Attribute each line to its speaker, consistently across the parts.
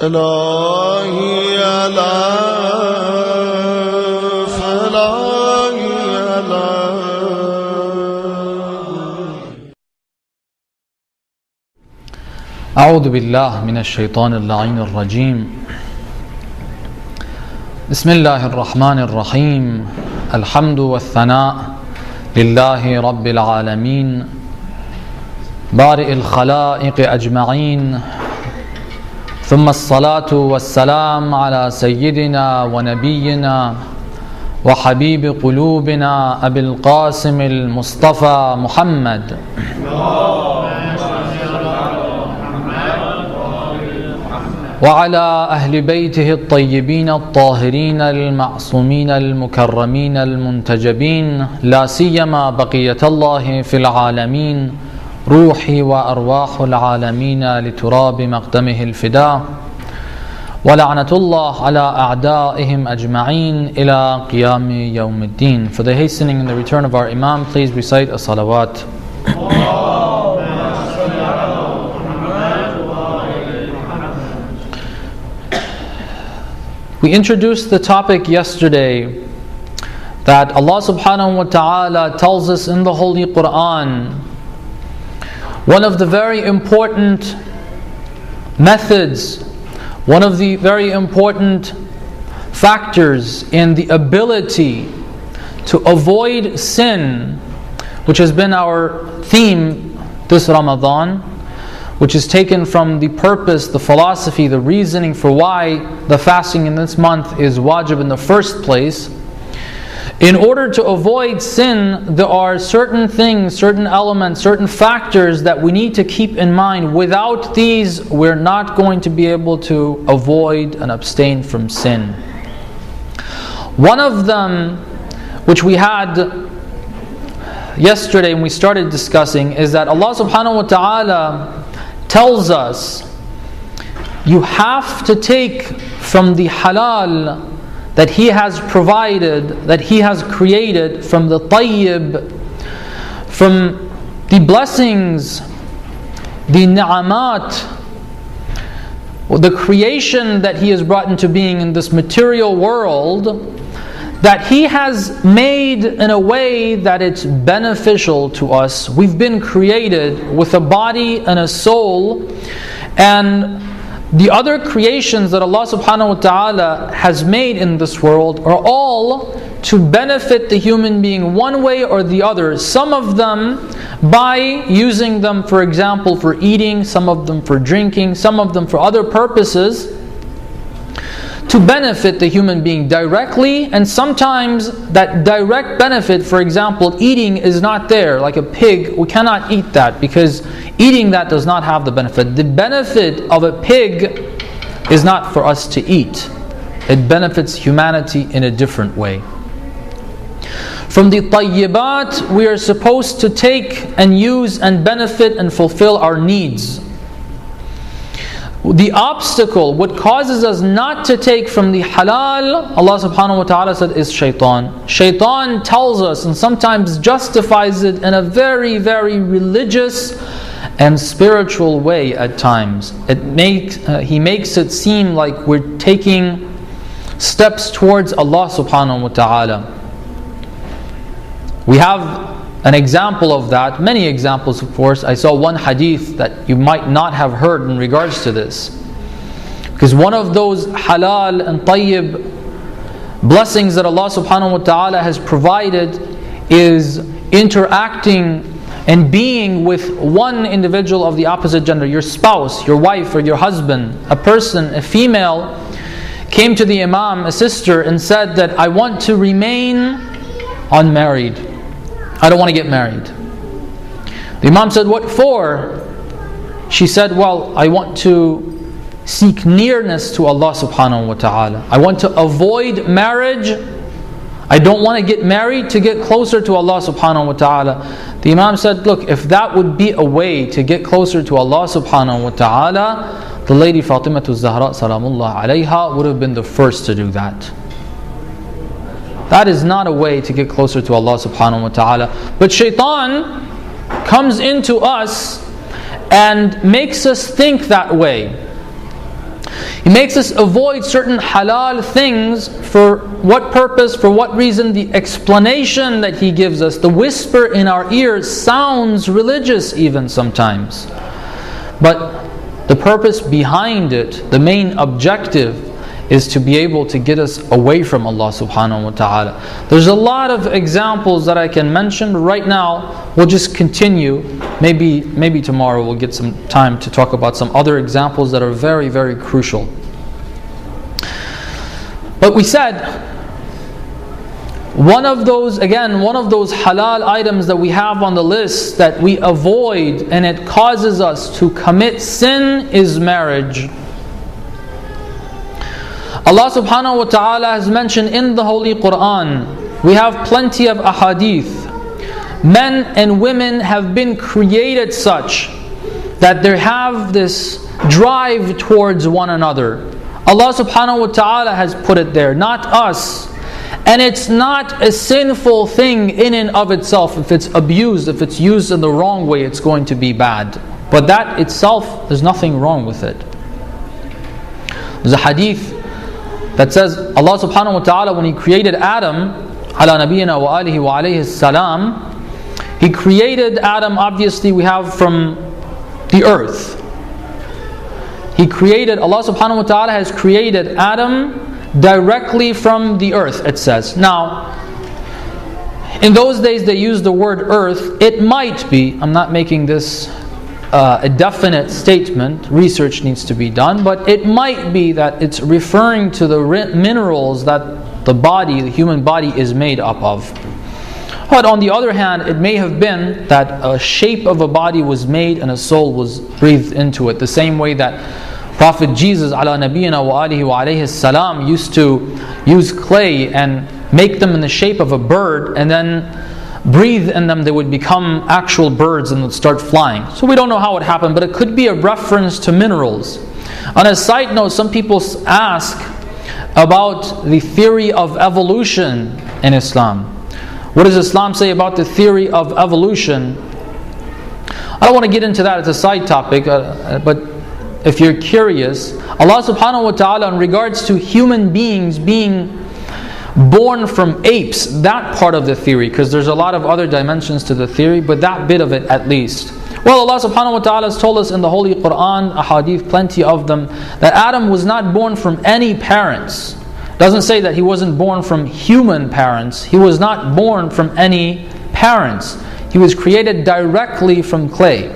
Speaker 1: إلهي ألف إلهي
Speaker 2: أعوذ بالله من الشيطان اللعين الرجيم. بسم الله الرحمن الرحيم. الحمد والثناء لله رب العالمين بارئ الخلائق أجمعين، ثم الصلاة والسلام على سيدنا ونبينا وحبيب قلوبنا أبي القاسم المصطفى محمد وعلى أهل بيته الطيبين الطاهرين المعصومين المكرمين المنتجبين، لا سيما بقية الله في العالمين، روحي وأرواح العالمين لتراب مقدمه الفداء، ولعنة الله على أعدائهم أجمعين إلى قيام يوم الدين. For the hastening and the return of our Imam, please recite a salawat. We introduced the topic yesterday that Allah subhanahu wa ta'ala tells us in the Holy Quran, one of the very important methods, one of the very important factors in the ability to avoid sin, which has been our theme this Ramadan, which is taken from the purpose, the philosophy, the reasoning for why the fasting in this month is wajib in the first place. In order to avoid sin, there are certain things, certain elements, certain factors that we need to keep in mind. Without these, we're not going to be able to avoid and abstain from sin. One of them, which we had yesterday when we started discussing, is that Allah subhanahu wa ta'ala tells us you have to take from the halal that He has provided, that He has created, from the tayyib, from the blessings, the ni'amat, the creation that He has brought into being in this material world, that He has made in a way that it's beneficial to us. We've been created with a body and a soul, and the other creations that Allah subhanahu wa ta'ala has made in this world are all to benefit the human being one way or the other. Some of them by using them, for example, for eating, some of them for drinking, some of them for other purposes, to benefit the human being directly. And sometimes that direct benefit, for example, eating is not there. Like a pig, we cannot eat that because eating that does not have the benefit. The benefit of a pig is not for us to eat. It benefits humanity in a different way. From the tayyibat, we are supposed to take and use and benefit and fulfill our needs. The obstacle, what causes us not to take from the halal, Allah subhanahu wa ta'ala said, is shaitan. Shaitan tells us and sometimes justifies it in a very, very religious and spiritual way at times. He makes it seem like we're taking steps towards Allah subhanahu wa ta'ala. We have an example of that, many examples of course. I saw one hadith that you might not have heard in regards to this. Because one of those halal and tayyib blessings that Allah subhanahu wa ta'ala has provided is interacting and being with one individual of the opposite gender, your spouse, your wife or your husband. A person, a female, came to the Imam, a sister, and said that I want to remain unmarried. I don't want to get married. The Imam said, what for? She said, well, I want to seek nearness to Allah subhanahu wa ta'ala. I want to avoid marriage. I don't want to get married to get closer to Allah subhanahu wa ta'ala. The Imam said, look, if that would be a way to get closer to Allah subhanahu wa ta'ala, the lady Fatimah Zahra salamullah alayha would have been the first to do that. That is not a way to get closer to Allah subhanahu wa ta'ala. But shaitan comes into us and makes us think that way. He makes us avoid certain halal things. For what purpose? For what reason? The explanation that He gives us, the whisper in our ears, sounds religious even sometimes. But the purpose behind it, the main objective, is to be able to get us away from Allah subhanahu wa ta'ala. There's a lot of examples that I can mention, but right now we'll just continue. Maybe tomorrow we'll get some time to talk about some other examples that are very, very crucial. But we said, one of those halal items that we have on the list that we avoid and it causes us to commit sin is marriage. Allah subhanahu wa ta'ala has mentioned in the Holy Quran, we have plenty of ahadith. Men and women have been created such that they have this drive towards one another. Allah subhanahu wa ta'ala has put it there, not us. And it's not a sinful thing in and of itself. If it's abused, if it's used in the wrong way, it's going to be bad. But that itself, there's nothing wrong with it. There's a hadith that says Allah subhanahu wa ta'ala, when He created Adam, ala nabiyina wa alihi wa alayhi salam, He created Adam, obviously we have from the earth. Allah subhanahu wa ta'ala has created Adam directly from the earth, it says. Now, in those days they used the word earth. It might be, I'm not making this a definite statement, research needs to be done, but it might be that it's referring to the minerals that the human body is made up of. But on the other hand, it may have been that a shape of a body was made and a soul was breathed into it. The same way that Prophet Jesus ala nabiyina wa alihi wa alayhi salam used to use clay and make them in the shape of a bird and then breathe in them, they would become actual birds and would start flying. So we don't know how it happened, but it could be a reference to minerals. On a side note, some people ask about the theory of evolution in Islam. What does Islam say about the theory of evolution? I don't want to get into that, it's a side topic, but if you're curious, Allah subhanahu wa ta'ala, in regards to human beings being born from apes, that part of the theory, because there's a lot of other dimensions to the theory, but that bit of it at least. Well, Allah subhanahu wa ta'ala has told us in the Holy Quran, ahadith, plenty of them, that Adam was not born from any parents. Doesn't say that he wasn't born from human parents. He was not born from any parents. He was created directly from clay.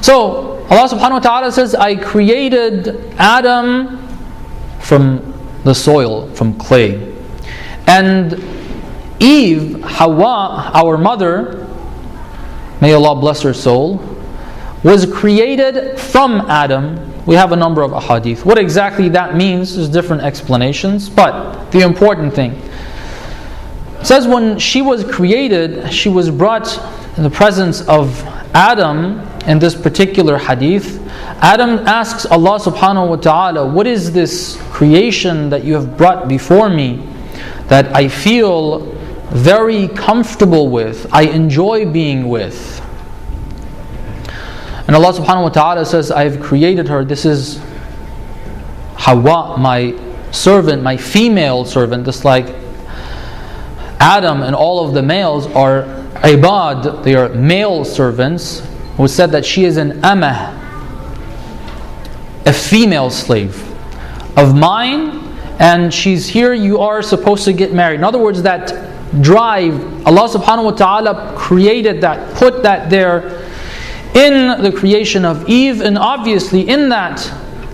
Speaker 2: So, Allah subhanahu wa ta'ala says, I created Adam from the soil, from clay. And Eve, Hawa, our mother, may Allah bless her soul, was created from Adam. We have a number of ahadith. What exactly that means, there's different explanations, but the important thing, it says when she was created, she was brought in the presence of Adam. In this particular hadith, Adam asks Allah subhanahu wa ta'ala, what is this creation that you have brought before me that I feel very comfortable with, I enjoy being with? And Allah subhanahu wa ta'ala says, I have created her, this is Hawa, my servant, my female servant, just like Adam and all of the males are ibad, they are male servants. It was said that she is an amah, a female slave of mine, and she's here, you are supposed to get married. In other words, that drive, Allah subhanahu wa ta'ala created that, put that there in the creation of Eve. And obviously in that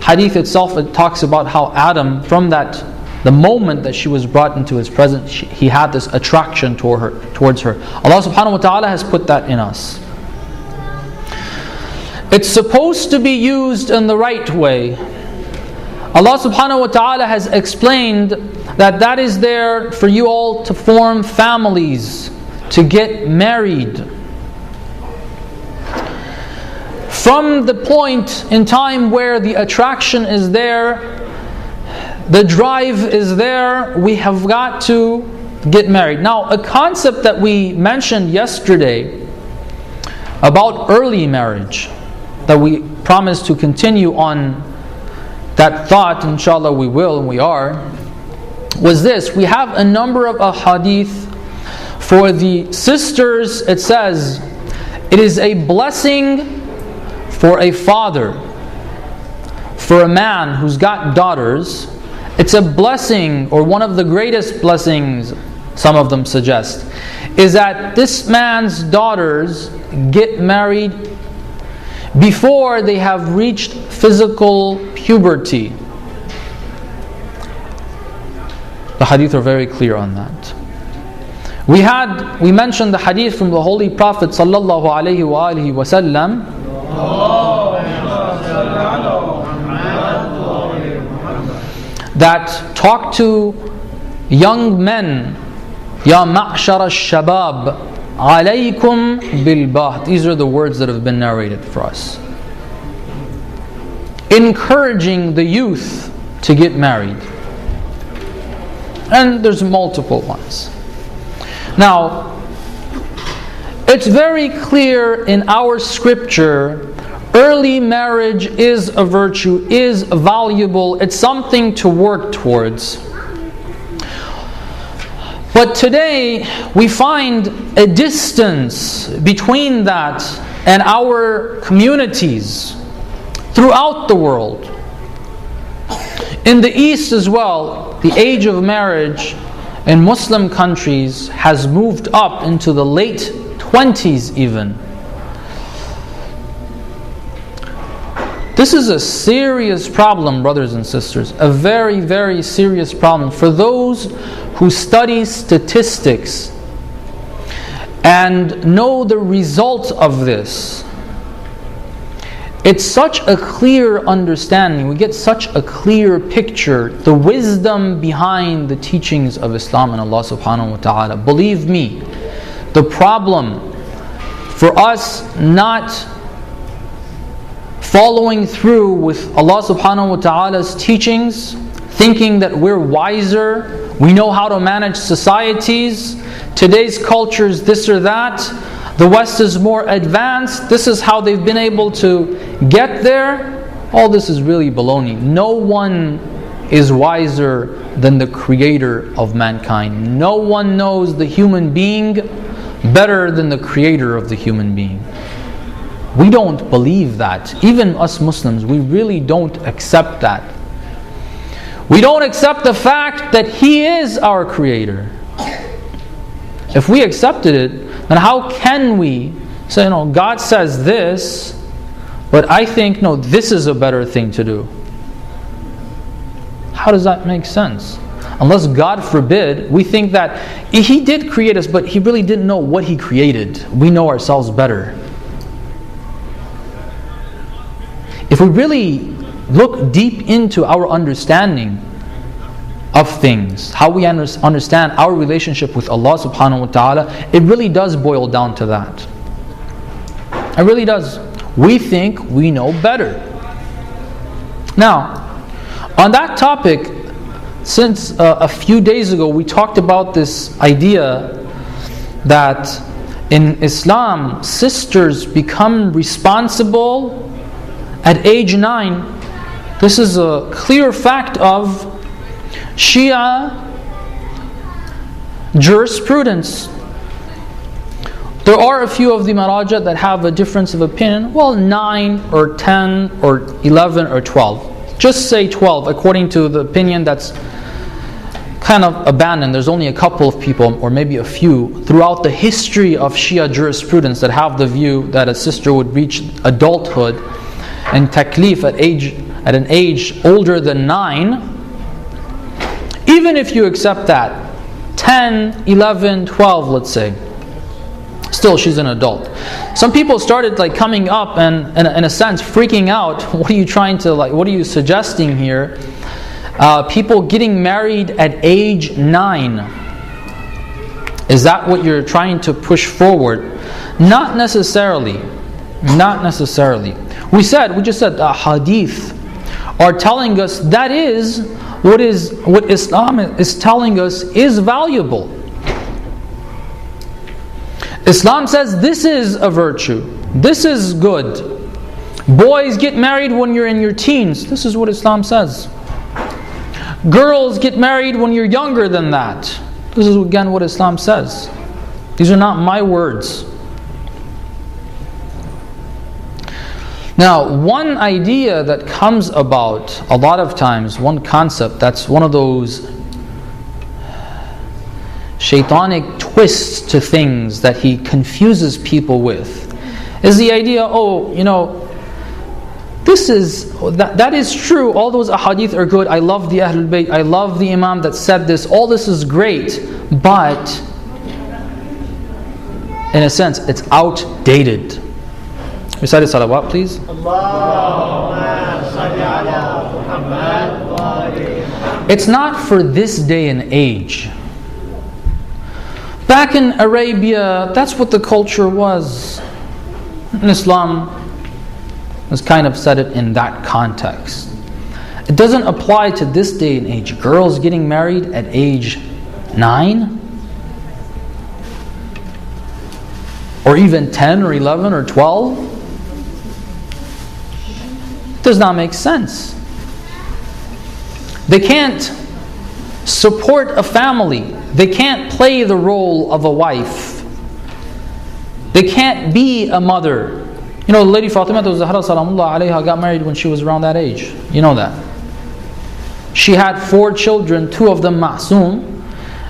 Speaker 2: hadith itself, it talks about how Adam, from the moment that she was brought into his presence, he had this attraction towards her. Allah subhanahu wa ta'ala has put that in us. It's supposed to be used in the right way. Allah subhanahu wa ta'ala has explained that is there for you all to form families, to get married. From the point in time where the attraction is there, the drive is there, we have got to get married. Now, a concept that we mentioned yesterday about early marriage, that we promised to continue on that thought, inshallah we will and we are, was this. We have a number of ahadith. For the sisters, it says, it is a blessing for a father, for a man who's got daughters. It's a blessing, or one of the greatest blessings, some of them suggest, is that this man's daughters get married before they have reached physical puberty. The hadith are very clear on that. We mentioned the hadith from the Holy Prophet sallallahu alaihi wasallam that talked to young men, Ya ma'shar al-shabab, alaykum bil-baht. These are the words that have been narrated for us. Encouraging the youth to get married. And there's multiple ones. Now, it's very clear in our scripture, early marriage is a virtue, is valuable, it's something to work towards. But today, we find a distance between that and our communities throughout the world. In the East as well, the age of marriage in Muslim countries has moved up into the late 20s even. This is a serious problem, brothers and sisters. A very, very serious problem for those who study statistics and know the result of this. It's such a clear understanding. We get such a clear picture, the wisdom behind the teachings of Islam and Allah subhanahu wa ta'ala. Believe me, the problem for us not following through with Allah subhanahu wa ta'ala's teachings, thinking that we're wiser, we know how to manage societies, today's culture is this or that, the West is more advanced, this is how they've been able to get there. All this is really baloney. No one is wiser than the creator of mankind. No one knows the human being better than the creator of the human being. We don't believe that. Even us Muslims, we really don't accept that. We don't accept the fact that He is our creator. If we accepted it, then how can we say, no, God says this, but I think, no, this is a better thing to do? How does that make sense? Unless, God forbid, we think that He did create us, but He really didn't know what He created. We know ourselves better. If we really look deep into our understanding of things, how we understand our relationship with Allah subhanahu wa ta'ala, it really does boil down to that. It really does. We think we know better. Now, on that topic, since a few days ago we talked about this idea that in Islam, sisters become responsible at age 9. This is a clear fact of Shia jurisprudence. There are a few of the Maraja that have a difference of opinion. Well, 9 or 10 or 11 or 12. Just say 12 according to the opinion that's kind of abandoned. There's only a couple of people, or maybe a few, throughout the history of Shia jurisprudence that have the view that a sister would reach adulthood and taklif at an age older than 9. Even if you accept that, 10, 11, 12, let's say, still she's an adult. Some people started coming up and in a sense freaking out. What are you trying to what are you suggesting here? People getting married at age 9. Is that what you're trying to push forward? Not necessarily. Not necessarily. We just said hadith are telling us that is what Islam is telling us is valuable. Islam says this is a virtue, this is good, Boys get married when you're in your teens. This is what Islam says. Girls get married when you're younger than that. This is again what Islam says. These are not my words. Now, one idea that comes about a lot of times, one concept that's one of those shaitanic twists to things that he confuses people with, is the idea, that is true, all those ahadith are good, I love the Ahlul Bayt, I love the Imam that said this, all this is great, but in a sense, it's outdated. Recite salawat, please. It's not for this day and age. Back in Arabia, that's what the culture was. And Islam has kind of said it in that context. It doesn't apply to this day and age. Girls getting married at age 9? Or even 10 or 11 or 12? Does not make sense. They can't support a family. They can't play the role of a wife. They can't be a mother. You know, the lady Fatima Zahra Salamullah alayha got married when she was around that age. You know that. She had 4 children, 2 of them ma'soom,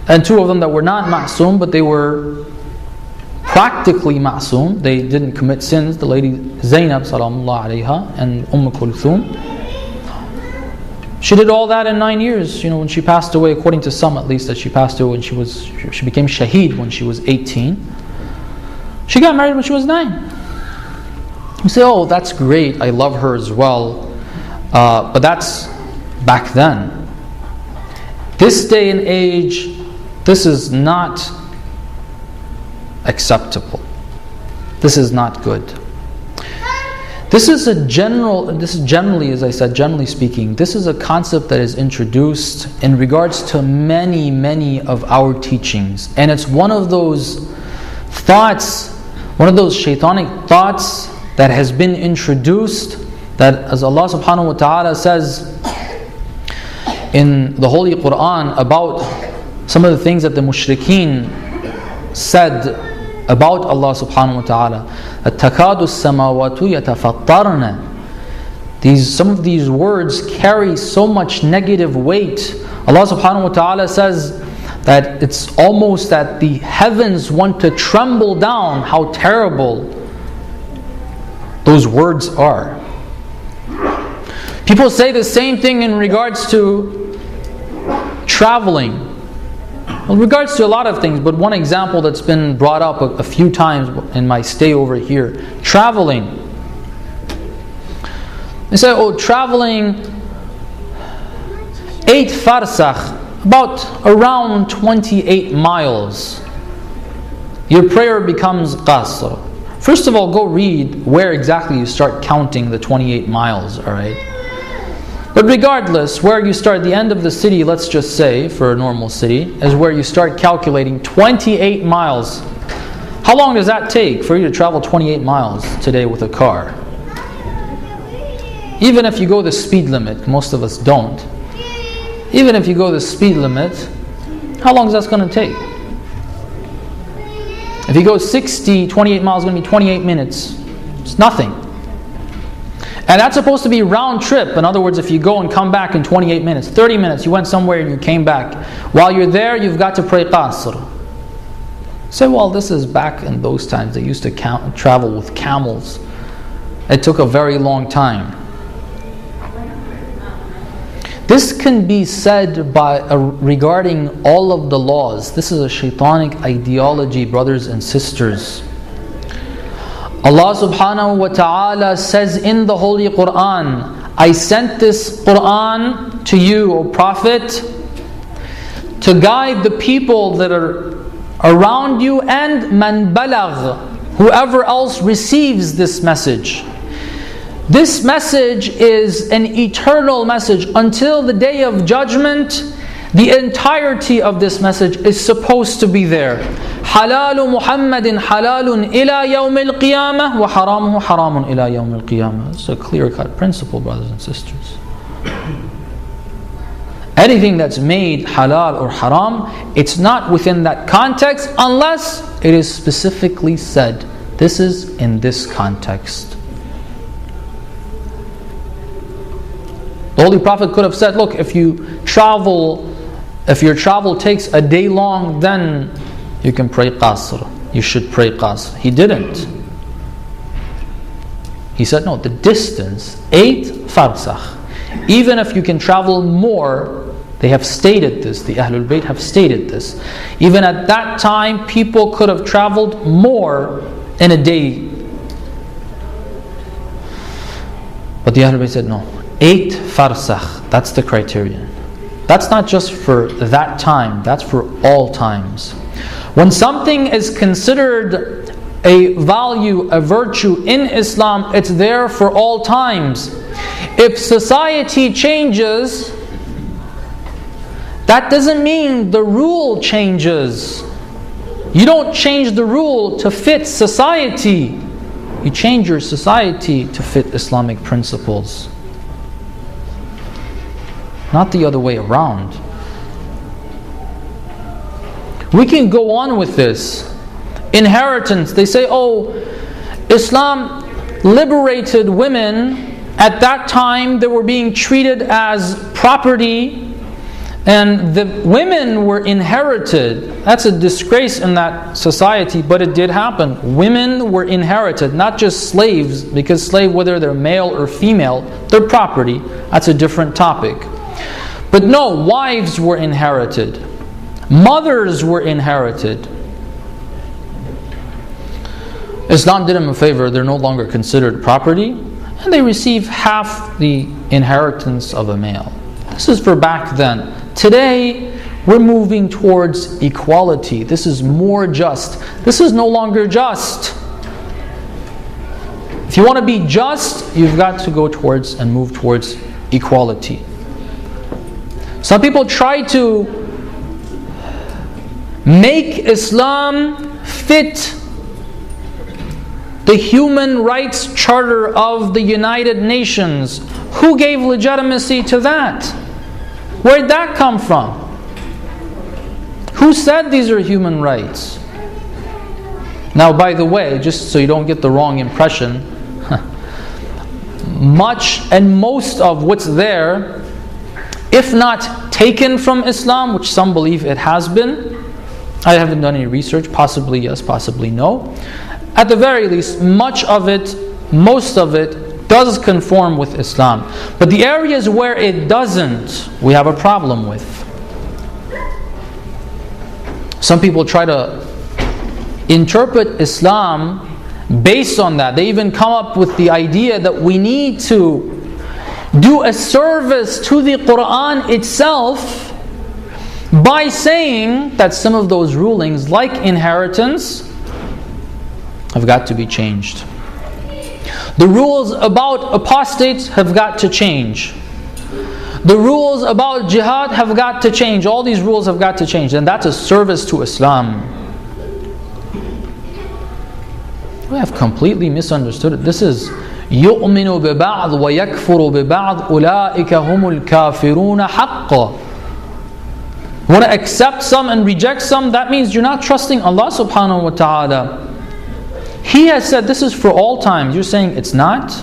Speaker 2: and 2 of them that were not ma'soom, but they were practically ma'soom. They didn't commit sins. The lady Zainab Salamullah alayha and Kulthum. She did all that in 9 years. You know, when she passed away, according to some at least, that she passed away when she became shaheed when she was 18. She got married when she was 9. You say, oh, that's great, I love her as well. But that's back then. This day and age, this is not acceptable. This is not good. This is generally, as I said, generally speaking, this is a concept that is introduced in regards to many of our teachings. And it's one of those thoughts, one of those shaitanic thoughts that has been introduced, that as Allah subhanahu wa ta'ala says in the Holy Quran about some of the things that the mushrikeen said about Allah subhanahu wa ta'ala. التَّكَادُ السَّمَاوَاتُ يَتَفَطَّرْنَ. Some of these words carry so much negative weight. Allah subhanahu wa ta'ala says that it's almost that the heavens want to tremble down, how terrible those words are. People say the same thing in regards to traveling. In regards to a lot of things, but one example that's been brought up a few times in my stay over here, traveling. They say, traveling 8 farsakh, about around 28 miles. Your prayer becomes qasr. First of all, go read where exactly you start counting the 28 miles, alright? But regardless, where you start, the end of the city, let's just say, for a normal city, is where you start calculating 28 miles. How long does that take for you to travel 28 miles today with a car? Even if you go the speed limit, most of us don't. Even if you go the speed limit, how long is that going to take? If you go 60, 28 miles is going to be 28 minutes. It's nothing. And that's supposed to be round trip. In other words, if you go and come back in 28 minutes, 30 minutes, you went somewhere and you came back. While you're there, you've got to pray qasr. Say, well, this is back in those times. They used to travel with camels. It took a very long time. This can be said regarding all of the laws. This is a shaitanic ideology, brothers and sisters. Allah subhanahu wa ta'ala says in the Holy Quran, I sent this Quran to you, O Prophet, to guide the people that are around you and man balagh, whoever else receives this message. This message is an eternal message until the day of judgment, The entirety of this message is supposed to be there. حلال محمد حلال إلى يوم القيامة وحرامه حرام إلى يوم القيامة. It's a clear-cut principle, brothers and sisters. Anything that's made halal or haram, it's not within that context unless it is specifically said, this is in this context. The Holy Prophet could have said, look, if your travel takes a day long, then you can pray qasr. You should pray qasr. He didn't. He said, no, the distance, 8 farsakh. Even if you can travel more, they have stated this, the Ahlul Bayt have stated this. Even at that time, people could have traveled more in a day. But the Ahlul Bayt said, no, 8 farsakh, that's the criterion. That's not just for that time, that's for all times. When something is considered a value, a virtue in Islam, it's there for all times. If society changes, that doesn't mean the rule changes. You don't change the rule to fit society. You change your society to fit Islamic principles. Not the other way around. We can go on with this. Inheritance. They say, oh, Islam liberated women. At that time, they were being treated as property, and the women were inherited. That's a disgrace in that society, but it did happen. Women were inherited, not just slaves, because slave, whether they're male or female, they're property. That's a different topic. But no, wives were inherited. Mothers were inherited. Islam did them a favor. They're no longer considered property, and they receive half the inheritance of a male. This is for back then. Today, we're moving towards equality. This is more just. This is no longer just. If you want to be just, you've got to go towards and move towards equality. Some people try to make Islam fit the Human Rights Charter of the United Nations. Who gave legitimacy to that? Where'd that come from? Who said these are human rights? Now, by the way, just so you don't get the wrong impression, much and most of what's there, if not taken from Islam, which some believe it has been, I haven't done any research, possibly yes, possibly no. At the very least, much of it, most of it, does conform with Islam. But the areas where it doesn't, we have a problem with. Some people try to interpret Islam based on that. They even come up with the idea that we need to do a service to the Quran itself by saying that some of those rulings, like inheritance, have got to be changed. The rules about apostates have got to change. The rules about jihad have got to change. All these rules have got to change. And that's a service to Islam. We have completely misunderstood it. This is يُؤْمِنُ بِبَعْض وَيَكْفُرُ بِبَعْض أُولَٰئِكَ هُمُ الْكَافِرُونَ حَقًّا. You want to accept some and reject some? That means you're not trusting Allah subhanahu wa ta'ala. He has said this is for all times. You're saying it's not?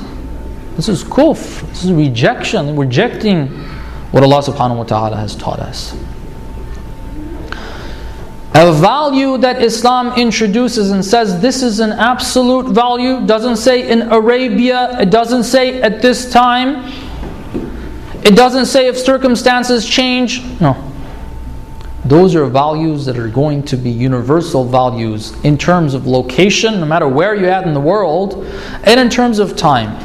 Speaker 2: This is kufr. This is rejection. Rejecting what Allah subhanahu wa ta'ala has taught us. A value that Islam introduces and says this is an absolute value, doesn't say in Arabia, it doesn't say at this time, it doesn't say if circumstances change. No. Those are values that are going to be universal values in terms of location, no matter where you're at in the world, and in terms of time.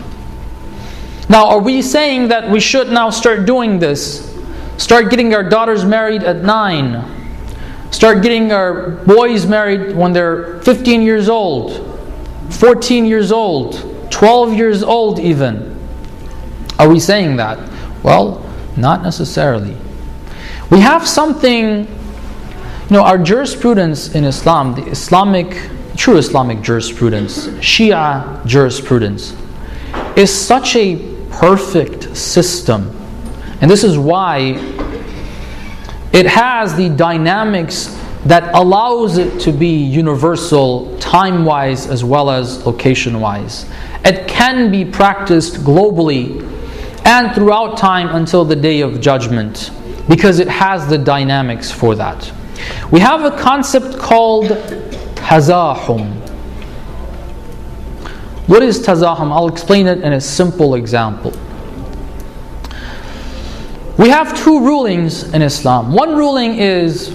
Speaker 2: Now, are we saying that we should now start doing this? Start getting our daughters married at 9. Start getting our boys married when they're 15 years old, 14 years old, 12 years old even. Are we saying that? Well, not necessarily. We have something, our jurisprudence in Islam, the true Islamic jurisprudence, Shia jurisprudence, is such a perfect system. And this is why it has the dynamics that allows it to be universal, time-wise as well as location-wise. It can be practiced globally and throughout time until the day of judgment, because it has the dynamics for that. We have a concept called tazahum. What is tazahum? I'll explain it in a simple example. We have two rulings in Islam. One ruling is,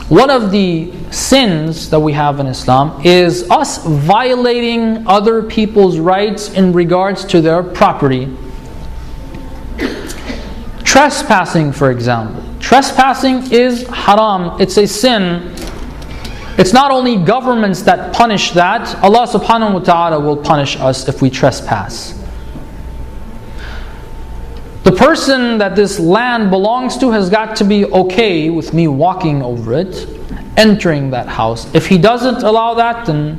Speaker 2: one of the sins that we have in Islam is us violating other people's rights in regards to their property. Trespassing, for example. Trespassing is haram. It's a sin. It's not only governments that punish that. Allah subhanahu wa ta'ala will punish us if we trespass. The person that this land belongs to has got to be okay with me walking over it, entering that house. If he doesn't allow that, then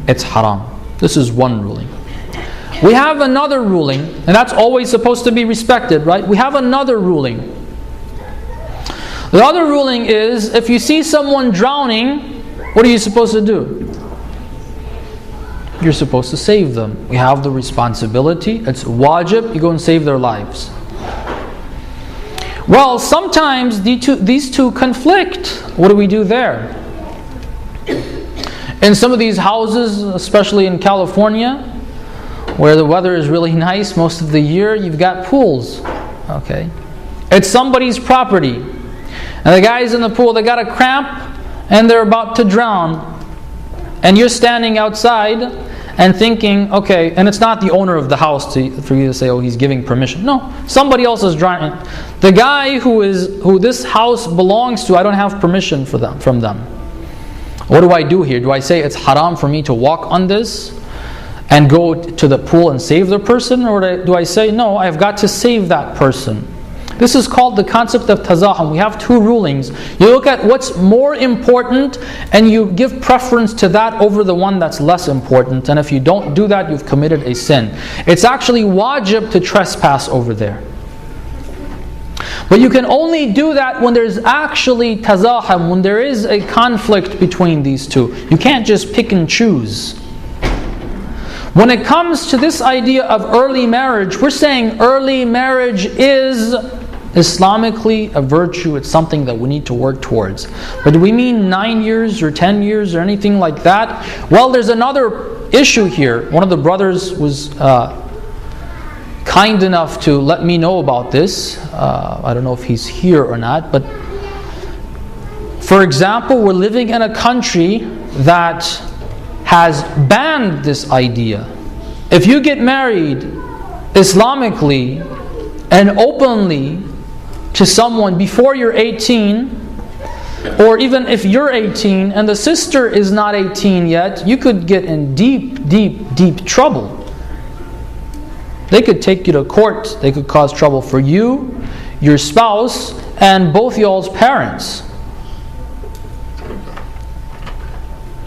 Speaker 2: it's haram. This is one ruling. We have another ruling, and that's always supposed to be respected, right? We have another ruling. The other ruling is, if you see someone drowning, what are you supposed to do? You're supposed to save them. We have the responsibility. It's wajib. You go and save their lives. Well, sometimes these two conflict. What do we do there? In some of these houses, especially in California, where the weather is really nice most of the year, you've got pools. Okay, it's somebody's property, and the guys in the pool, they got a cramp and they're about to drown, and you're standing outside and thinking, okay, and it's not the owner of the house for you to say, oh, he's giving permission. No, somebody else is drowning. The guy who this house belongs to, I don't have permission from them. What do I do here? Do I say it's haram for me to walk on this and go to the pool and save the person? Or do I say, no, I've got to save that person? This is called the concept of tazahum. We have two rulings. You look at what's more important and you give preference to that over the one that's less important. And if you don't do that, you've committed a sin. It's actually wajib to trespass over there. But you can only do that when there's actually tazahum, when there is a conflict between these two. You can't just pick and choose. When it comes to this idea of early marriage, we're saying early marriage is Islamically a virtue. It's something that we need to work towards. But do we mean 9 years or 10 years or anything like that? Well, there's another issue here. One of the brothers was kind enough to let me know about this. I don't know if he's here or not, but for example, we're living in a country that has banned this idea. If you get married Islamically and openly to someone before you're 18, or even if you're 18 and the sister is not 18 yet, you could get in deep, deep, deep trouble. They could take you to court. They could cause trouble for you, your spouse, and both y'all's parents.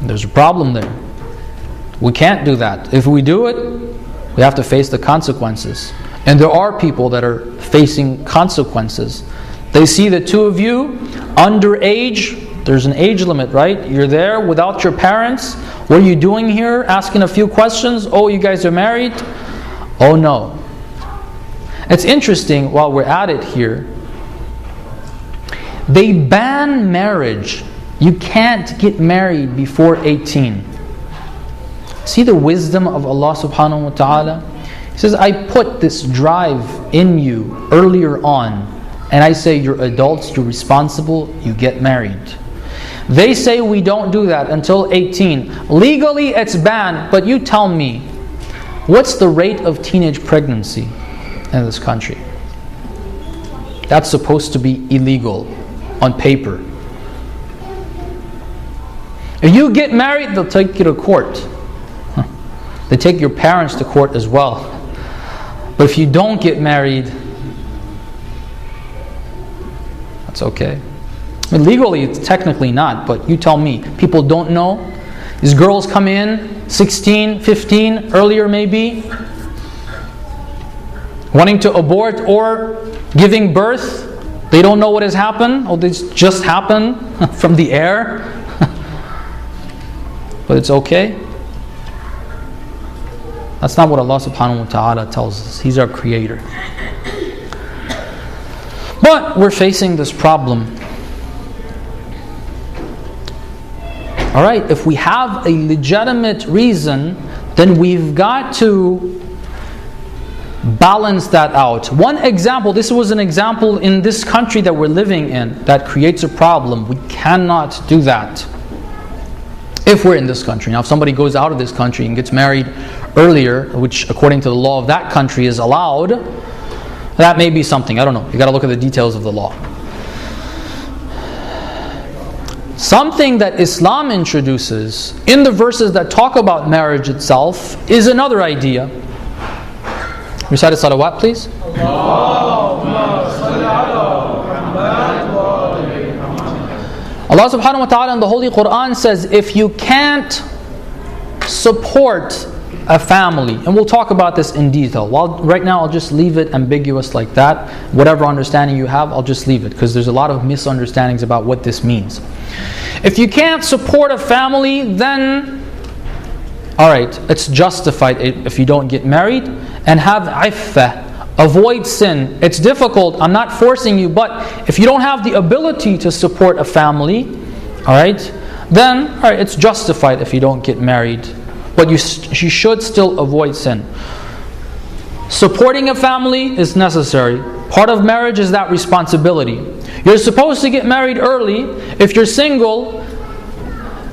Speaker 2: There's a problem there. We can't do that. If we do it, we have to face the consequences. And there are people that are facing consequences. They see the two of you underage. There's an age limit, right? You're there without your parents. What are you doing here? Asking a few questions. Oh, you guys are married? Oh no. It's interesting, while we're at it here, they ban marriage. You can't get married before 18. See the wisdom of Allah subhanahu wa ta'ala? He says, I put this drive in you earlier on, and I say you're adults, you're responsible, you get married. They say we don't do that until 18. Legally it's banned, but you tell me, what's the rate of teenage pregnancy in this country? That's supposed to be illegal on paper. If you get married, they'll take you to court. They take your parents to court as well. But if you don't get married, That's okay. I mean, legally, it's technically not, but you tell me. People don't know. These girls come in 16, 15, earlier maybe, wanting to abort or giving birth. They don't know what has happened. Oh, this just happened from the air. But it's okay. That's not what Allah subhanahu wa ta'ala tells us. He's our creator. But we're facing this problem. Alright, if we have a legitimate reason, then we've got to balance that out. One example, this was an example in this country that we're living in that creates a problem. We cannot do that if we're in this country. Now if somebody goes out of this country and gets married earlier, which according to the law of that country is allowed, that may be something. I don't know. You got to look at the details of the law. Something that Islam introduces in the verses that talk about marriage itself is another idea. Recite a salawat, please. Allah subhanahu wa ta'ala in the Holy Quran says, if you can't support a family, and we'll talk about this in detail. Well, right now I'll just leave it ambiguous like that. Whatever understanding you have, I'll just leave it, because there's a lot of misunderstandings about what this means. If you can't support a family, then alright, it's justified if you don't get married, and have iffah, avoid sin. It's difficult, I'm not forcing you, but if you don't have the ability to support a family, alright, then alright, it's justified if you don't get married. But you should still avoid sin. Supporting a family is necessary. Part of marriage is that responsibility. You're supposed to get married early. If you're single,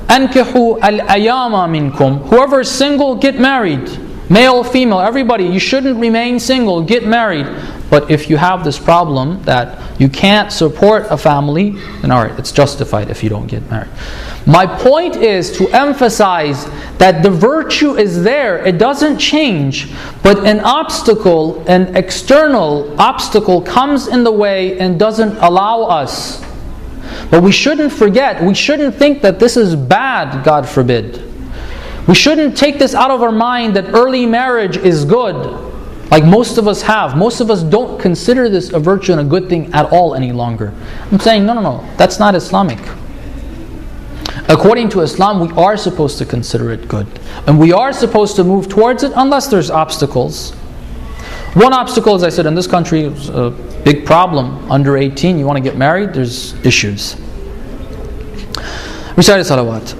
Speaker 2: أَنْكِحُوا الْأَيَامَ مِنْكُمْ. Whoever is single, get married. Male, female, everybody. You shouldn't remain single, get married. But if you have this problem that you can't support a family, then alright, it's justified if you don't get married. My point is to emphasize that the virtue is there, it doesn't change, but an obstacle, an external obstacle comes in the way and doesn't allow us. But we shouldn't forget, we shouldn't think that this is bad, God forbid. We shouldn't take this out of our mind that early marriage is good. Like most of us have. Most of us don't consider this a virtue and a good thing at all any longer. I'm saying, no, that's not Islamic. According to Islam, we are supposed to consider it good. And we are supposed to move towards it unless there's obstacles. One obstacle, as I said, in this country is a big problem. Under 18, you want to get married, there's issues. Recite salawat.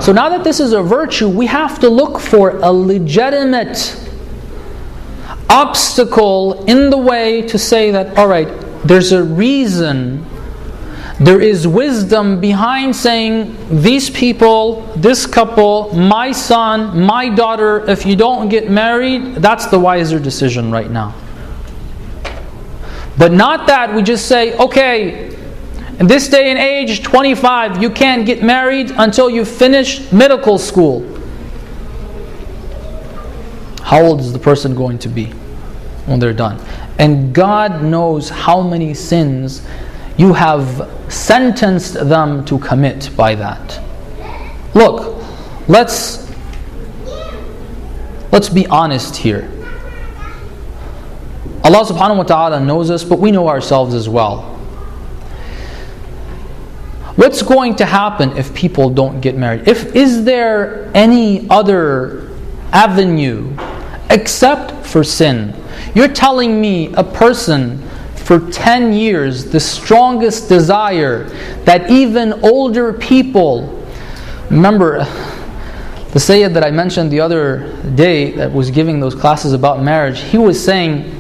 Speaker 2: So now that this is a virtue, we have to look for a legitimate obstacle in the way to say that, alright, there's a reason, there is wisdom behind saying, these people, this couple, my son, my daughter, if you don't get married, that's the wiser decision right now. But not that we just say, okay, in this day and age, 25, you can't get married until you finish medical school. How old is the person going to be when they're done? And God knows how many sins you have sentenced them to commit by that. Look, let's be honest here. Allah subhanahu wa ta'ala knows us, but we know ourselves as well. What's going to happen if people don't get married? Is there any other avenue except for sin? You're telling me a person for 10 years, the strongest desire that even older people, remember the Sayyid that I mentioned the other day that was giving those classes about marriage, he was saying,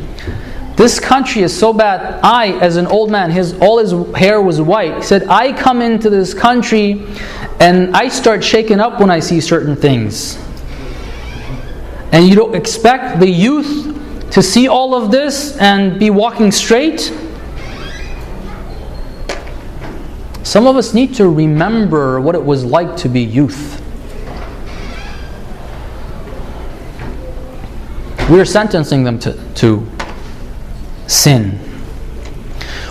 Speaker 2: this country is so bad. I, as an old man, all his hair was white. He said, I come into this country and I start shaking up when I see certain things. And you don't expect the youth to see all of this and be walking straight? Some of us need to remember what it was like to be youth. We're sentencing them to sin.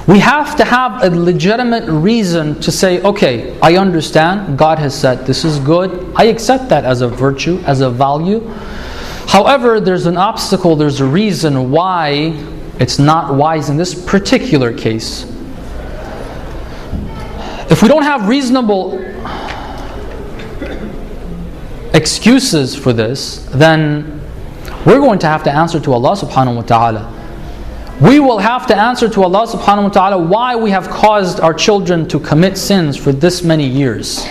Speaker 2: We have to have a legitimate reason to say, okay, I understand, God has said this is good, I accept that as a virtue, as a value. However, there's an obstacle, there's a reason why it's not wise in this particular case. If we don't have reasonable excuses for this, then we're going to have to answer to Allah subhanahu wa ta'ala. We will have to answer to Allah subhanahu wa ta'ala why we have caused our children to commit sins for this many years.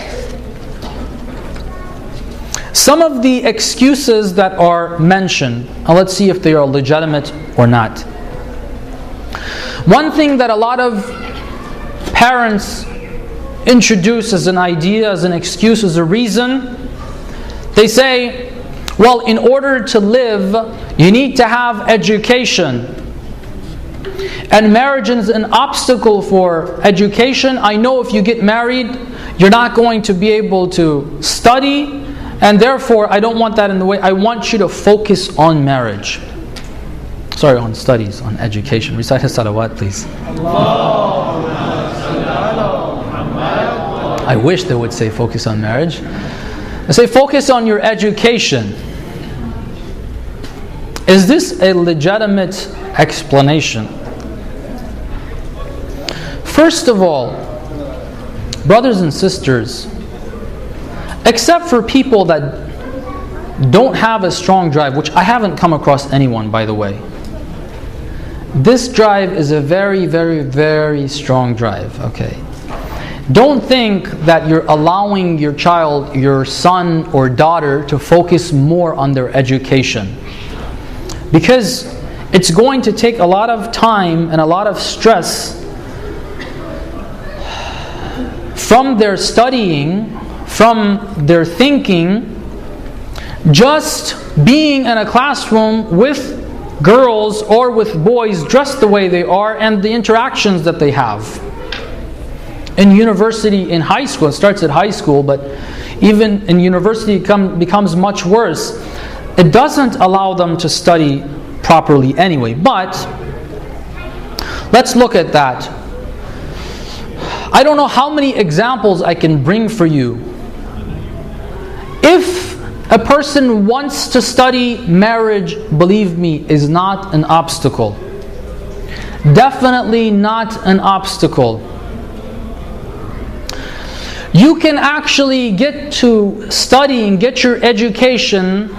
Speaker 2: Some of the excuses that are mentioned, and let's see if they are legitimate or not. One thing that a lot of parents introduce as an idea, as an excuse, as a reason, they say, well, in order to live, you need to have education. And marriage is an obstacle for education. I know if you get married, you're not going to be able to study, and therefore I don't want that in the way. I want you to focus on marriage. Sorry, on studies, on education. Recite his salawat, please. I wish they would say focus on marriage. They say focus on your education. Is this a legitimate explanation? First of all, brothers and sisters, except for people that don't have a strong drive, which I haven't come across anyone, by the way. This drive is a very, very, very strong drive, okay? Don't think that you're allowing your child, your son or daughter, to focus more on their education. Because it's going to take a lot of time and a lot of stress from their studying, from their thinking, just being in a classroom with girls or with boys dressed the way they are and the interactions that they have. In university, in high school, it starts at high school, but even in university it becomes much worse. It doesn't allow them to study properly anyway. But let's look at that. I don't know how many examples I can bring for you. If a person wants to study, marriage, believe me, is not an obstacle. Definitely not an obstacle. You can actually get to studying, get your education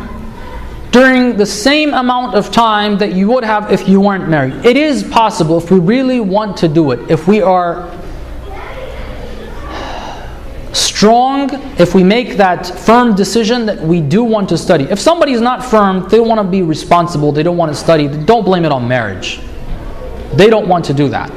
Speaker 2: during the same amount of time that you would have if you weren't married. It is possible if we really want to do it. If we are strong, if we make that firm decision that we do want to study. If somebody is not firm, they don't want to be responsible, they don't want to study, don't blame it on marriage. They don't want to do that.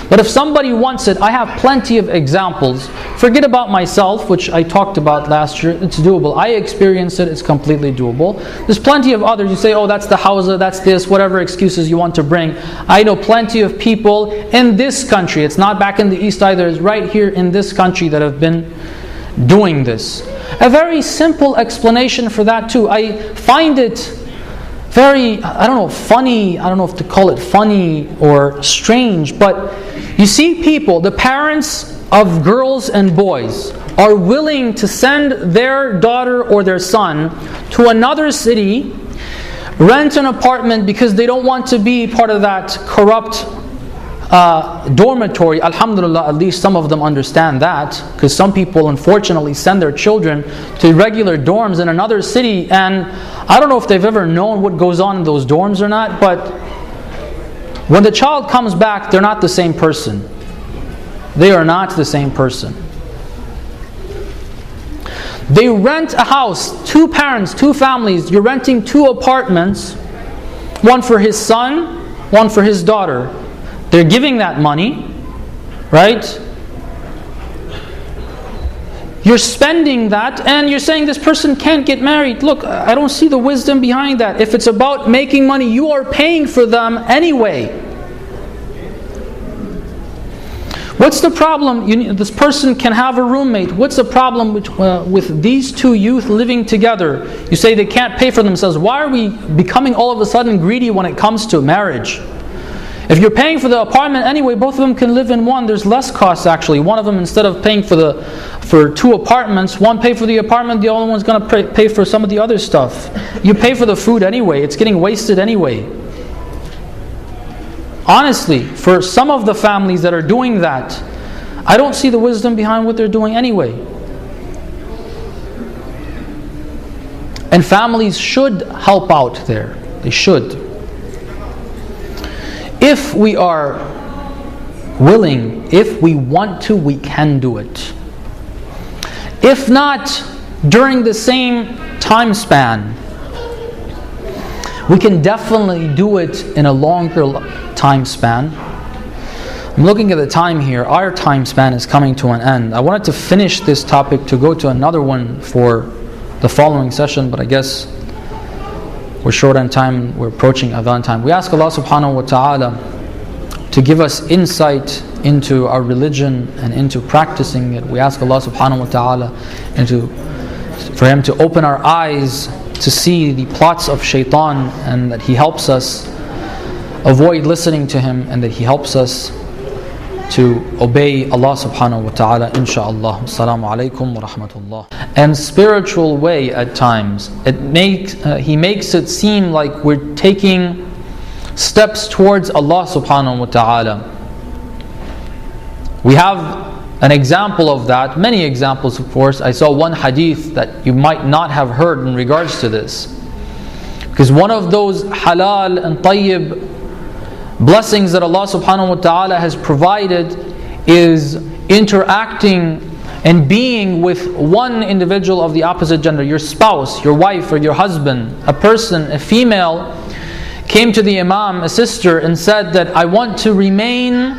Speaker 2: But if somebody wants it, I have plenty of examples. Forget about myself, which I talked about last year. It's doable. I experienced it. It's completely doable. There's plenty of others. You say, oh, that's the Hausa, that's this, whatever excuses you want to bring. I know plenty of people in this country. It's not back in the East either. It's right here in this country that have been doing this. A very simple explanation for that too. I find it very, funny. I don't know if to call it funny or strange, but you see people, the parents of girls and boys, are willing to send their daughter or their son to another city, rent an apartment because they don't want to be part of that corrupt dormitory. Alhamdulillah, at least some of them understand that, because some people unfortunately send their children to regular dorms in another city, and I don't know if they've ever known what goes on in those dorms or not, but when the child comes back, they're not the same person. They are not the same person. They rent a house, two parents, two families, you're renting two apartments, one for his son, one for his daughter. They're giving that money, right? You're spending that and you're saying this person can't get married. Look, I don't see the wisdom behind that. If it's about making money, you are paying for them anyway. What's the problem? This person can have a roommate. What's the problem with these two youth living together? You say they can't pay for themselves. Why are we becoming all of a sudden greedy when it comes to marriage? If you're paying for the apartment anyway, both of them can live in one. There's less cost actually. One of them, instead of paying for two apartments, one pay for the apartment, the other one's going to pay for some of the other stuff. You pay for the food anyway. It's getting wasted anyway. Honestly, for some of the families that are doing that, I don't see the wisdom behind what they're doing anyway. And families should help out there. They should. If we are willing, if we want to, we can do it. If not, during the same time span, we can definitely do it in a longer time span. I'm looking at the time here. Our time span is coming to an end. I wanted to finish this topic to go to another one for the following session, but I guess we're short on time. We're approaching Adhan time. We ask Allah subhanahu wa ta'ala to give us insight into our religion and into practicing it. We ask Allah subhanahu wa ta'ala for Him to open our eyes to see the plots of shaitan, and that He helps us avoid listening to him, and that He helps us to obey Allah subhanahu wa ta'ala, insha'Allah. Assalamu alaikum wa rahmatullah. And spiritual way at times, He makes it seem like we're taking steps towards Allah subhanahu wa ta'ala. We have an example of that, many examples of course. I saw one hadith that you might not have heard in regards to this. Because one of those halal and tayyib blessings that Allah subhanahu wa ta'ala has provided is interacting and being with one individual of the opposite gender, your spouse, your wife or your husband. A person, a female, came to the Imam, a sister, and said that I want to remain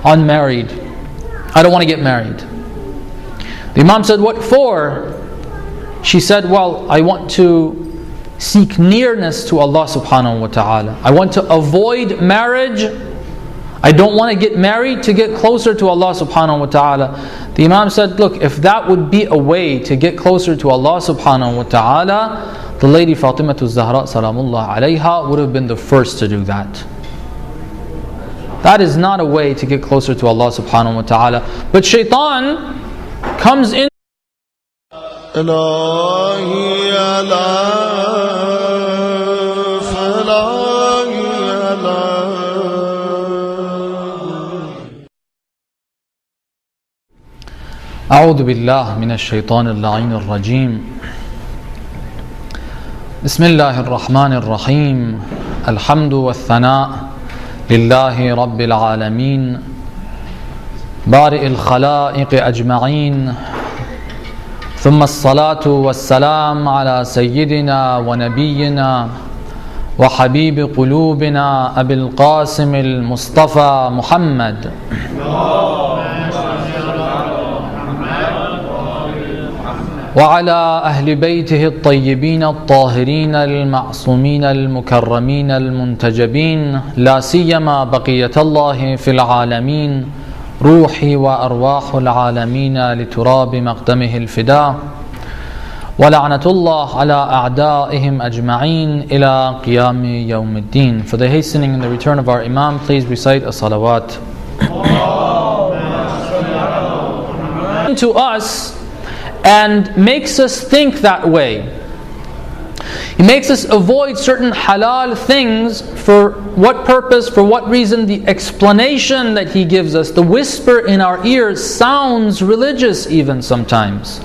Speaker 2: unmarried. I don't want to get married. The Imam said, what for? She said, well, I want to seek nearness to Allah subhanahu wa ta'ala. I want to avoid marriage. I don't want to get married to get closer to Allah subhanahu wa ta'ala. The Imam said, look, if that would be a way to get closer to Allah subhanahu wa ta'ala, the lady Fatimah Zahra salamullah alayha would have been the first to do that. That is not a way to get closer to Allah subhanahu wa ta'ala. But shaitan comes in. أعوذ بالله من الشيطان اللعين الرجيم بسم الله الرحمن الرحيم الحمد والثناء لله رب العالمين بارئ الخلائق أجمعين ثم الصلاة والسلام على سيدنا ونبينا وحبيب قلوبنا أبي القاسم المصطفى محمد وعلى أهل بيته الطيبين الطاهرين المعصومين المكرمين المنتجبين لا سيما بقية الله في العالمين روحي وأرواح العالمين لتراب مقدمه الفداء ولعنة الله على أعدائهم أجمعين إلى قيام يوم الدين. For the hastening and the return of our Imam, please recite a salawat. To us and makes us think that way. He makes us avoid certain halal things. For what purpose? For what reason? The explanation that he gives us, the whisper in our ears, sounds religious even sometimes.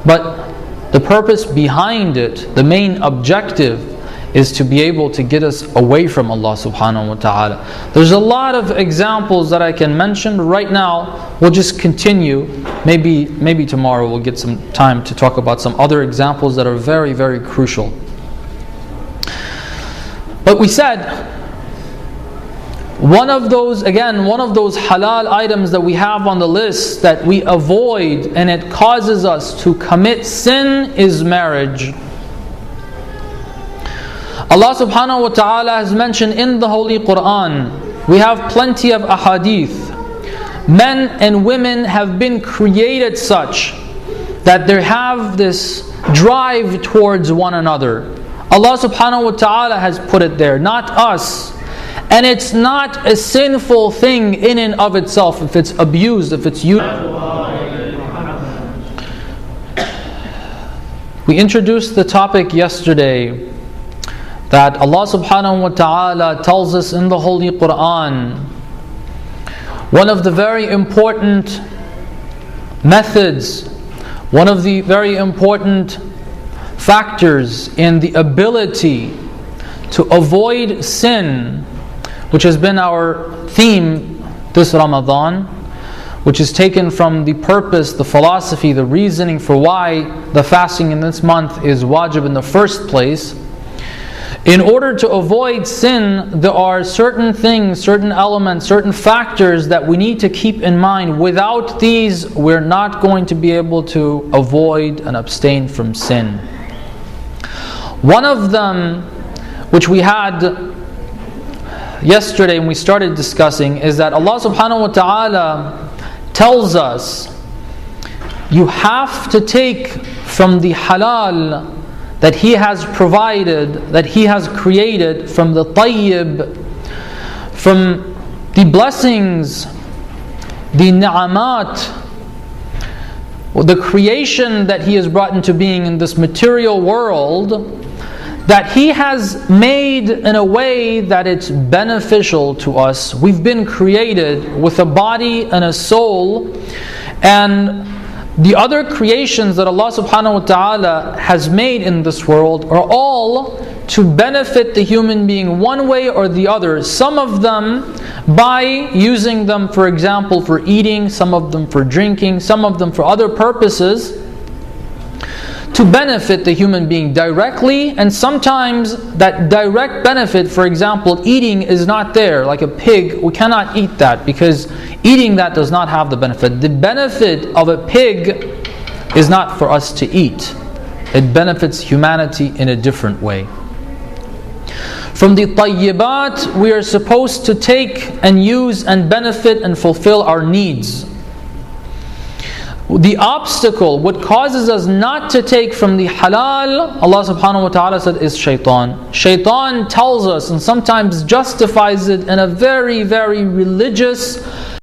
Speaker 2: But the purpose behind it, the main objective, is to be able to get us away from Allah subhanahu wa ta'ala. There's a lot of examples that I can mention. Right now, we'll just continue. Maybe tomorrow we'll get some time to talk about some other examples that are very, very crucial. But we said, one of those halal items that we have on the list that we avoid and it causes us to commit sin is marriage. Allah subhanahu wa ta'ala has mentioned in the Holy Quran, we have plenty of ahadith. Men and women have been created such that they have this drive towards one another. Allah subhanahu wa ta'ala has put it there, not us. And it's not a sinful thing in and of itself if it's abused, if it's used. We introduced the topic yesterday that Allah subhanahu wa ta'ala tells us in the Holy Quran, one of the very important methods, one of the very important factors in the ability to avoid sin, which has been our theme this Ramadan, which is taken from the purpose, the philosophy, the reasoning for why the fasting in this month is wajib in the first place. In order to avoid sin, there are certain things, certain elements, certain factors that we need to keep in mind. Without these, we're not going to be able to avoid and abstain from sin. One of them, which we had yesterday when we started discussing, is that Allah subhanahu wa ta'ala tells us you have to take from the halal that He has provided, that He has created, from the tayyib, from the blessings, the ni'amat, the creation that He has brought into being in this material world, that He has made in a way that it's beneficial to us. We've been created with a body and a soul, and the other creations that Allah subhanahu wa ta'ala has made in this world are all to benefit the human being one way or the other. Some of them by using them, for example, for eating, some of them for drinking, some of them for other purposes, to benefit the human being directly. And sometimes that direct benefit, for example, eating is not there. Like a pig, we cannot eat that because eating that does not have the benefit. The benefit of a pig is not for us to eat. It benefits humanity in a different way. From the tayyibat, we are supposed to take and use and benefit and fulfill our needs. The obstacle, what causes us not to take from the halal, Allah subhanahu wa ta'ala said, is shaitan. Shaitan tells us and sometimes justifies it in a very, very religious